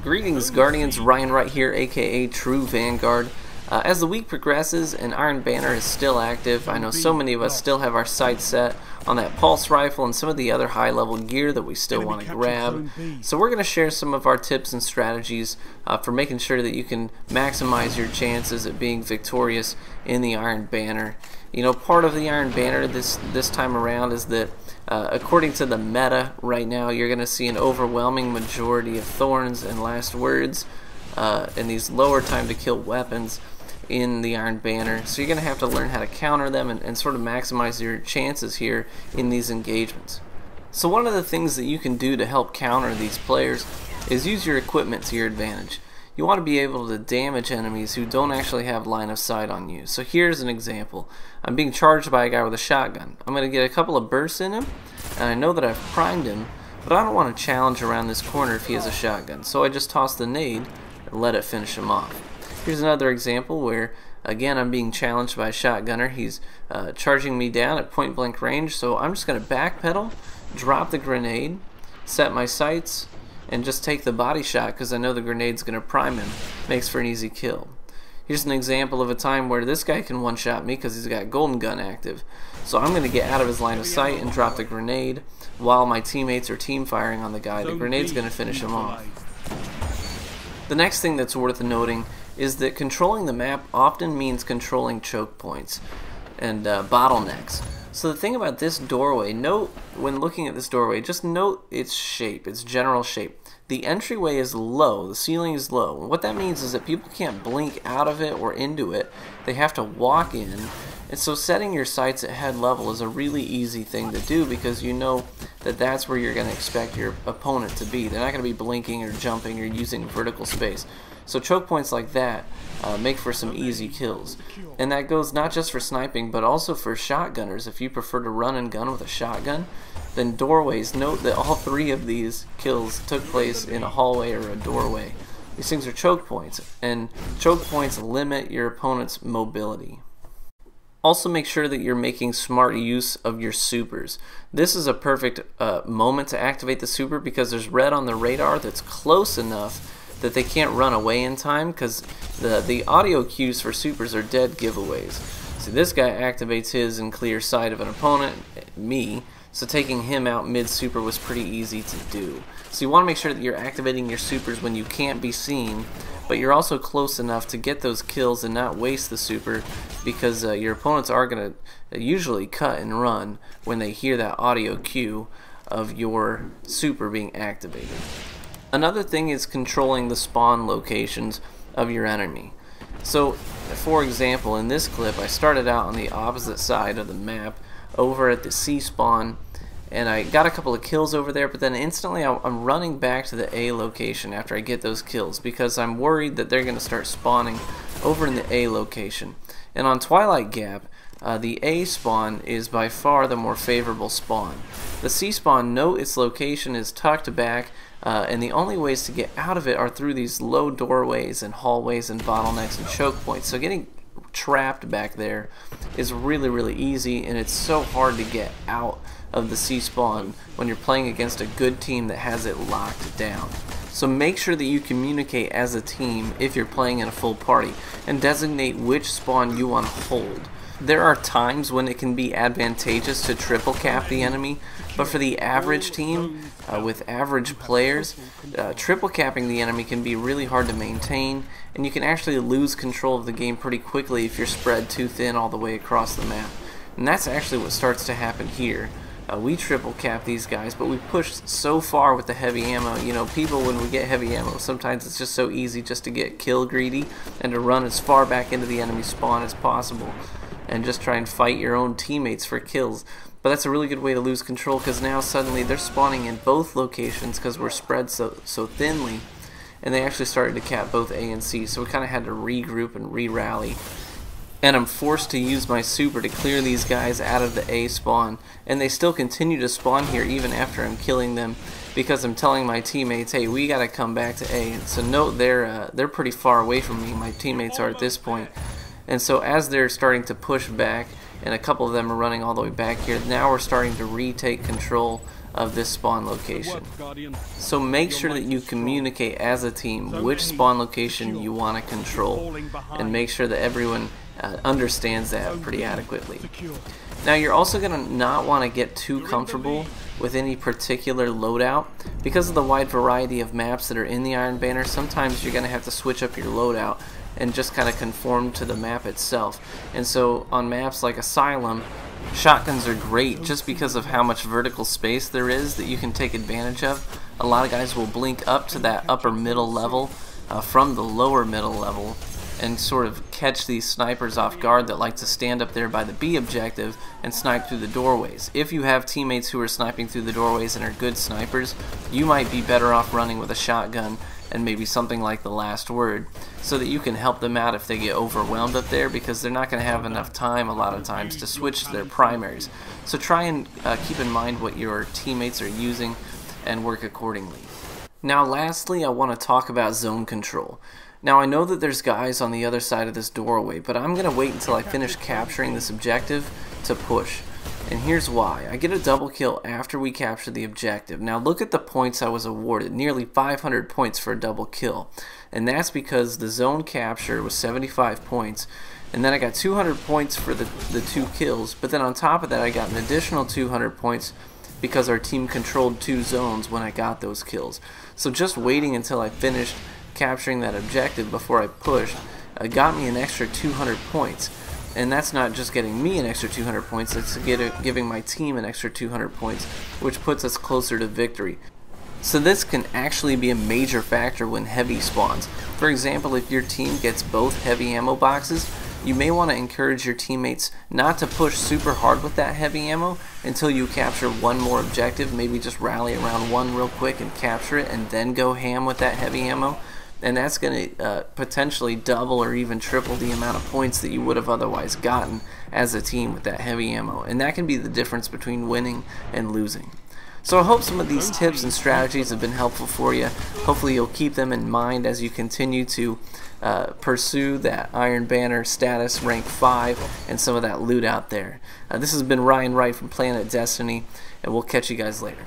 Greetings, Guardians. Ryan right here, aka True Vanguard. As the week progresses and Iron Banner is still active, I know so many of us still have our sights set on that pulse rifle and some of the other high level gear that we still want to grab. So we're going to share some of our tips and strategies for making sure that you can maximize your chances at being victorious in the Iron Banner. You know, part of the Iron Banner this time around is that according to the meta right now, you're going to see an overwhelming majority of thorns and last words and these lower time to kill weapons in the Iron Banner. So you're going to have to learn how to counter them and sort of maximize your chances here in these engagements. So one of the things that you can do to help counter these players is use your equipment to your advantage. You want to be able to damage enemies who don't actually have line of sight on you. So here's an example. I'm being charged by a guy with a shotgun. I'm going to get a couple of bursts in him, and I know that I've primed him, but I don't want to challenge around this corner if he has a shotgun. So I just toss the nade and let it finish him off. Here's another example where, again, I'm being challenged by a shotgunner. He's charging me down at point blank range, so I'm just going to backpedal, drop the grenade, set my sights, and just take the body shot because I know the grenade's going to prime him. Makes for an easy kill. Here's an example of a time where this guy can one-shot me because he's got golden gun active. So I'm going to get out of his line of sight and drop the grenade while my teammates are team firing on the guy. The grenade's going to finish him off. The next thing that's worth noting is that controlling the map often means controlling choke points and bottlenecks. So the thing about this doorway, note when looking at this doorway, just note its shape, its general shape. The entryway is low, the ceiling is low. What that means is that people can't blink out of it or into it. They have to walk in. And so setting your sights at head level is a really easy thing to do because you know that that's where you're going to expect your opponent to be. They're not going to be blinking or jumping or using vertical space. So choke points like that make for some easy kills. And that goes not just for sniping, but also for shotgunners. If you prefer to run and gun with a shotgun, then doorways, note that all three of these kills took place in a hallway or a doorway. These things are choke points, and choke points limit your opponent's mobility. Also make sure that you're making smart use of your supers. This is a perfect moment to activate the super because there's red on the radar that's close enough that they can't run away in time because the audio cues for supers are dead giveaways. See, this guy activates his in clear sight of an opponent, me, so taking him out mid-super was pretty easy to do. So you want to make sure that you're activating your supers when you can't be seen, but you're also close enough to get those kills and not waste the super because your opponents are going to usually cut and run when they hear that audio cue of your super being activated. Another thing is controlling the spawn locations of your enemy. So, for example, in this clip, I started out on the opposite side of the map over at the C spawn, and I got a couple of kills over there, but then instantly I'm running back to the A location after I get those kills because I'm worried that they're going to start spawning over in the A location. And on Twilight Gap, the A spawn is by far the more favorable spawn. The C spawn, note its location is tucked back, and the only ways to get out of it are through these low doorways and hallways and bottlenecks and choke points. So getting trapped back there is really, really easy, and it's so hard to get out of the C spawn when you're playing against a good team that has it locked down. So make sure that you communicate as a team if you're playing in a full party and designate which spawn you want to hold. There are times when it can be advantageous to triple cap the enemy, but for the average team with average players, triple capping the enemy can be really hard to maintain, and you can actually lose control of the game pretty quickly if you're spread too thin all the way across the map. And that's actually what starts to happen here. We triple cap these guys, but we push so far with the heavy ammo. You know, people, when we get heavy ammo, sometimes it's just so easy just to get kill greedy and to run as far back into the enemy spawn as possible and just try and fight your own teammates for kills. But that's a really good way to lose control because now suddenly they're spawning in both locations because we're spread so thinly, and they actually started to cap both A and C, so we kind of had to regroup and re-rally. And I'm forced to use my super to clear these guys out of the A spawn, and they still continue to spawn here even after I'm killing them because I'm telling my teammates, hey, we gotta come back to A. So note they're pretty far away from me, my teammates are at this point. And so as they're starting to push back, and a couple of them are running all the way back here, now we're starting to retake control of this spawn location. So make sure that you communicate as a team which spawn location you want to control, and make sure that everyone understands that pretty adequately. Now you're also going to not want to get too comfortable with any particular loadout. Because of the wide variety of maps that are in the Iron Banner, sometimes you're going to have to switch up your loadout and just kind of conform to the map itself. And so on maps like Asylum, shotguns are great just because of how much vertical space there is that you can take advantage of. A lot of guys will blink up to that upper middle level from the lower middle level and sort of catch these snipers off guard that like to stand up there by the B objective and snipe through the doorways. If you have teammates who are sniping through the doorways and are good snipers, you might be better off running with a shotgun and maybe something like the Last Word, so that you can help them out if they get overwhelmed up there, because they're not going to have enough time a lot of times to switch to their primaries. So try and keep in mind what your teammates are using and work accordingly. Now lastly, I want to talk about zone control. Now I know that there's guys on the other side of this doorway, but I'm going to wait until I finish capturing this objective to push. And here's why. I get a double kill after we capture the objective. Now look at the points I was awarded, nearly 500 points for a double kill. And that's because the zone capture was 75 points, and then I got 200 points for the 2 kills, but then on top of that I got an additional 200 points because our team controlled 2 zones when I got those kills. So just waiting until I finished capturing that objective before I pushed got me an extra 200 points. And that's not just getting me an extra 200 points, it's giving my team an extra 200 points, which puts us closer to victory. So this can actually be a major factor when heavy spawns. For example, if your team gets both heavy ammo boxes, you may want to encourage your teammates not to push super hard with that heavy ammo until you capture one more objective. Maybe just rally around one real quick and capture it, and then go ham with that heavy ammo. And that's going to potentially double or even triple the amount of points that you would have otherwise gotten as a team with that heavy ammo. And that can be the difference between winning and losing. So I hope some of these tips and strategies have been helpful for you. Hopefully you'll keep them in mind as you continue to pursue that Iron Banner status, rank 5, and some of that loot out there. This has been Ryan Wright from PlanetDestiny, and we'll catch you guys later.